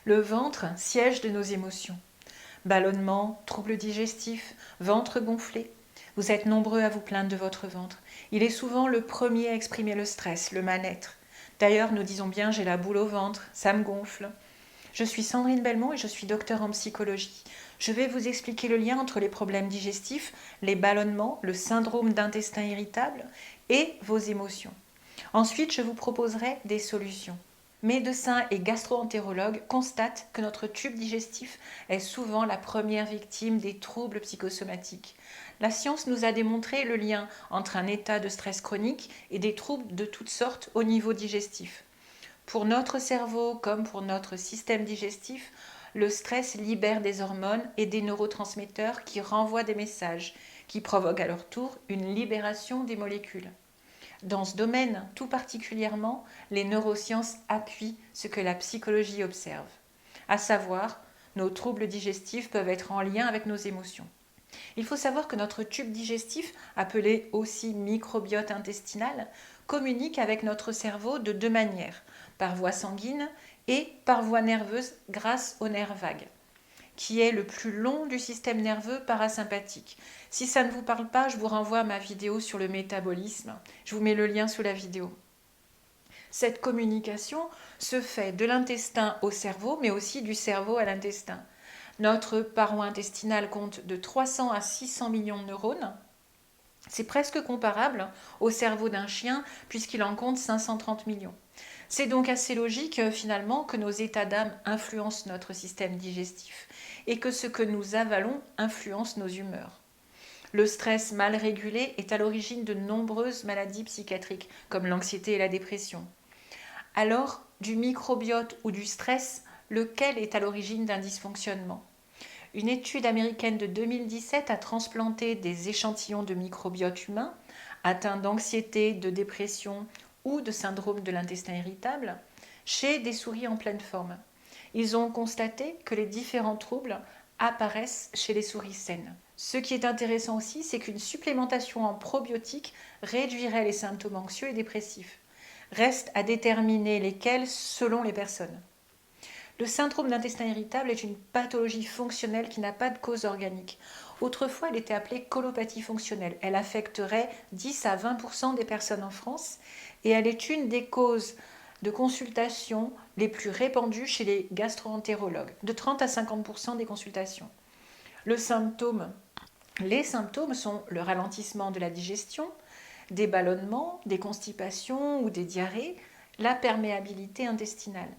Le ventre, siège de nos émotions. Ballonnement, troubles digestifs, ventre gonflé. Vous êtes nombreux à vous plaindre de votre ventre. Il est souvent le premier à exprimer le stress, le mal-être. D'ailleurs, nous disons bien j'ai la boule au ventre, ça me gonfle. Je suis Sandrine Belmont et je suis docteur en psychologie. Je vais vous expliquer le lien entre les problèmes digestifs, les ballonnements, le syndrome d'intestin irritable et vos émotions. Ensuite, je vous proposerai des solutions. Médecins et gastro-entérologues constatent que notre tube digestif est souvent la première victime des troubles psychosomatiques. La science nous a démontré le lien entre un état de stress chronique et des troubles de toutes sortes au niveau digestif. Pour notre cerveau comme pour notre système digestif, le stress libère des hormones et des neurotransmetteurs qui renvoient des messages, qui provoquent à leur tour une libération des molécules. Dans ce domaine tout particulièrement, les neurosciences appuient ce que la psychologie observe, à savoir, nos troubles digestifs peuvent être en lien avec nos émotions. Il faut savoir que notre tube digestif, appelé aussi microbiote intestinal, communique avec notre cerveau de deux manières, par voie sanguine et par voie nerveuse grâce au nerf vague, qui est le plus long du système nerveux parasympathique. Si ça ne vous parle pas, je vous renvoie à ma vidéo sur le métabolisme. Je vous mets le lien sous la vidéo. Cette communication se fait de l'intestin au cerveau, mais aussi du cerveau à l'intestin. Notre paroi intestinale compte de 300 à 600 millions de neurones. C'est presque comparable au cerveau d'un chien, puisqu'il en compte 530 millions. C'est donc assez logique finalement que nos états d'âme influencent notre système digestif et que ce que nous avalons influence nos humeurs. Le stress mal régulé est à l'origine de nombreuses maladies psychiatriques, comme l'anxiété et la dépression. Alors, du microbiote ou du stress, lequel est à l'origine d'un dysfonctionnement? Une étude américaine de 2017 a transplanté des échantillons de microbiote humain atteints d'anxiété, de dépression ou de syndrome de l'intestin irritable chez des souris en pleine forme. Ils ont constaté que les différents troubles apparaissent chez les souris saines. Ce qui est intéressant aussi, c'est qu'une supplémentation en probiotiques réduirait les symptômes anxieux et dépressifs. Reste à déterminer lesquels selon les personnes. Le syndrome d'intestin irritable est une pathologie fonctionnelle qui n'a pas de cause organique. Autrefois, elle était appelée colopathie fonctionnelle. Elle affecterait 10 à 20% des personnes en France et elle est une des causes de consultation les plus répandues chez les gastro-entérologues, de 30 à 50% des consultations. Les symptômes sont le ralentissement de la digestion, des ballonnements, des constipations ou des diarrhées, la perméabilité intestinale.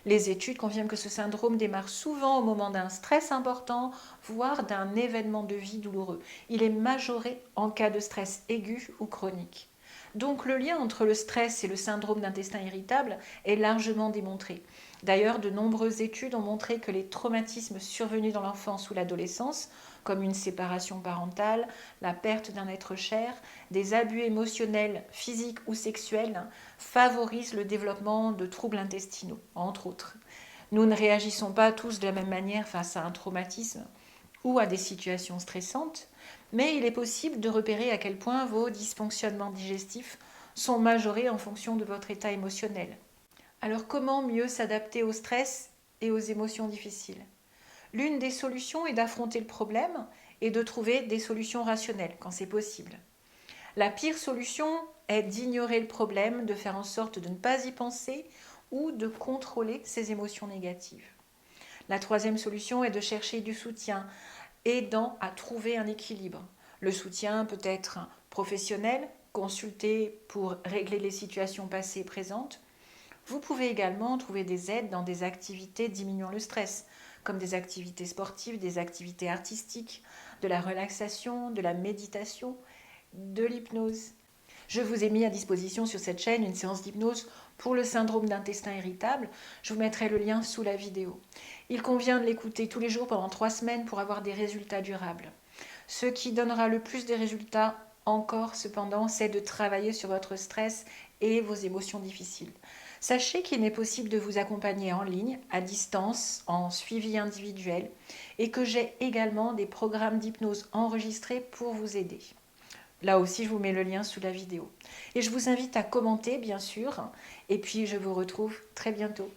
Les études confirment que ce syndrome démarre souvent au moment d'un stress important, voire d'un événement de vie douloureux. Il est majoré en cas de stress aigu ou chronique. Donc le lien entre le stress et le syndrome d'intestin irritable est largement démontré. D'ailleurs, de nombreuses études ont montré que les traumatismes survenus dans l'enfance ou l'adolescence, comme une séparation parentale, la perte d'un être cher, des abus émotionnels, physiques ou sexuels, favorisent le développement de troubles intestinaux, entre autres. Nous ne réagissons pas tous de la même manière face à un traumatisme ou à des situations stressantes, mais il est possible de repérer à quel point vos dysfonctionnements digestifs sont majorés en fonction de votre état émotionnel. Alors comment mieux s'adapter au stress et aux émotions difficiles? L'une des solutions est d'affronter le problème et de trouver des solutions rationnelles quand c'est possible. La pire solution est d'ignorer le problème, de faire en sorte de ne pas y penser ou de contrôler ses émotions négatives. La troisième solution est de chercher du soutien, aidant à trouver un équilibre. Le soutien peut être professionnel, consulter pour régler les situations passées et présentes. Vous pouvez également trouver des aides dans des activités diminuant le stress, comme des activités sportives, des activités artistiques, de la relaxation, de la méditation, de l'hypnose. Je vous ai mis à disposition sur cette chaîne une séance d'hypnose pour le syndrome d'intestin irritable. Je vous mettrai le lien sous la vidéo. Il convient de l'écouter tous les jours pendant 3 semaines pour avoir des résultats durables. Ce qui donnera le plus de résultats encore, cependant, c'est de travailler sur votre stress et vos émotions difficiles. Sachez qu'il m'est possible de vous accompagner en ligne, à distance, en suivi individuel, et que j'ai également des programmes d'hypnose enregistrés pour vous aider. Là aussi, je vous mets le lien sous la vidéo. Et je vous invite à commenter, bien sûr, et puis je vous retrouve très bientôt.